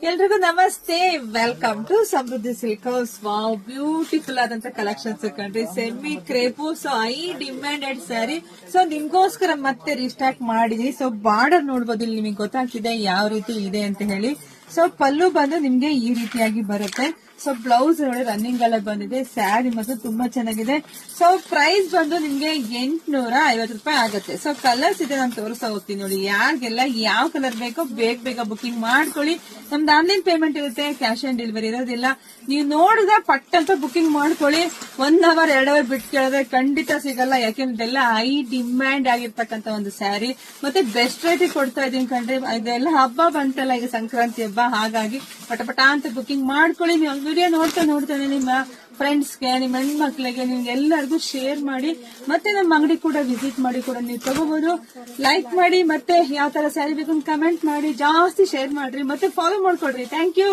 ಎಲ್ರಿಗೂ ನಮಸ್ತೆ. Welcome to Samruddhi silk house. Wow, beautiful ಆದಂತ ಕಲೆಕ್ಷನ್ಸ್ ಕಂಡ್ರಿ. Semi crepe, so high demanded sari. So ನಿಮ್ಗೋಸ್ಕರ ಮತ್ತೆ ರೀಸ್ಟಾಕ್ ಮಾಡಿದ್ವಿ. ಸೊ ಬಾರ್ಡರ್ ನೋಡ್ಬೋದು, ಇಲ್ಲಿ ನಿಮಗೆ ಗೊತ್ತಾಗ್ತಿದೆ ಯಾವ ರೀತಿ ಇದೆ ಅಂತ ಹೇಳಿ. ಸೊ ಪಲ್ಲು ಬಂದು ನಿಮ್ಗೆ ಈ ರೀತಿಯಾಗಿ ಬರುತ್ತೆ. ಸೊ ಬ್ಲೌಸ್ ನೋಡಿ ರನ್ನಿಂಗ್ ಅಲ್ಲೇ ಬಂದಿದೆ. ಸ್ಯಾರಿ ಮತ್ತು ತುಂಬಾ ಚೆನ್ನಾಗಿದೆ. ಸೊ ಪ್ರೈಸ್ ಬಂದು ನಿಮ್ಗೆ 850 ರೂಪಾಯಿ ಆಗುತ್ತೆ. ಸೊ ಕಲರ್ಸ್ ಇದೆ, ನಾನು ತೋರಿಸ್ತಾ ಹೋಗ್ತೀನಿ ನೋಡಿ. ಯಾರಿಗೆಲ್ಲ ಯಾವ ಕಲರ್ ಬೇಕೋ ಬೇಗ ಬುಕಿಂಗ್ ಮಾಡ್ಕೊಳ್ಳಿ. ನಮ್ದು ಆನ್ಲೈನ್ ಪೇಮೆಂಟ್ ಇರುತ್ತೆ, ಕ್ಯಾಶ್ ಆನ್ ಡೆಲಿವರಿ ಇರೋದಿಲ್ಲ. ನೀವು ನೋಡಿದ್ರೆ ಪಟ್ ಅಂತ ಬುಕಿಂಗ್ ಮಾಡ್ಕೊಳ್ಳಿ. 1 ಅವರ್ 2 ಅವರ್ ಬಿಟ್ಟು ಕೇಳಿದ್ರೆ ಖಂಡಿತ ಸಿಗಲ್ಲ. ಯಾಕೆಂದ್ರೆ ಇದೆಲ್ಲ ಹೈ ಡಿಮ್ಯಾಂಡ್ ಆಗಿರ್ತಕ್ಕಂಥ ಒಂದು ಸ್ಯಾರಿ, ಮತ್ತೆ ಬೆಸ್ಟ್ ರೇಟ್ ಕೊಡ್ತಾ ಇದೀನಿ ಕಂಡ್ರಿ. ಇದೆಲ್ಲ ಹಬ್ಬ ಬಂತಲ್ಲ, ಈಗ ಸಂಕ್ರಾಂತಿ ಹಬ್ಬ, ಹಾಗಾಗಿ ಪಟ ಅಂತ ಬುಕಿಂಗ್ ಮಾಡ್ಕೊಳ್ಳಿ. ನೀವು ವಿಡಿಯೋ ನೋಡ್ತಾನೆ ನಿಮ್ಮ ಫ್ರೆಂಡ್ಸ್ಗೆ, ನಿಮ್ಮ ಹೆಣ್ಮಕ್ಳಿಗೆ, ನಿಮ್ಗೆ ಎಲ್ಲರಿಗೂ ಶೇರ್ ಮಾಡಿ. ಮತ್ತೆ ನಮ್ಮ ಅಂಗಡಿ ಕೂಡ ವಿಸಿಟ್ ಮಾಡಿ ಕೂಡ ನೀವು ತಗೋಬಹುದು. ಲೈಕ್ ಮಾಡಿ, ಮತ್ತೆ ಯಾವ ತರ ಸ್ಯಾರಿ ಬೇಕು ಕಮೆಂಟ್ ಮಾಡಿ, ಜಾಸ್ತಿ ಶೇರ್ ಮಾಡ್ರಿ, ಮತ್ತೆ ಫಾಲೋ ಮಾಡ್ಕೊಡ್ರಿ. Thank you.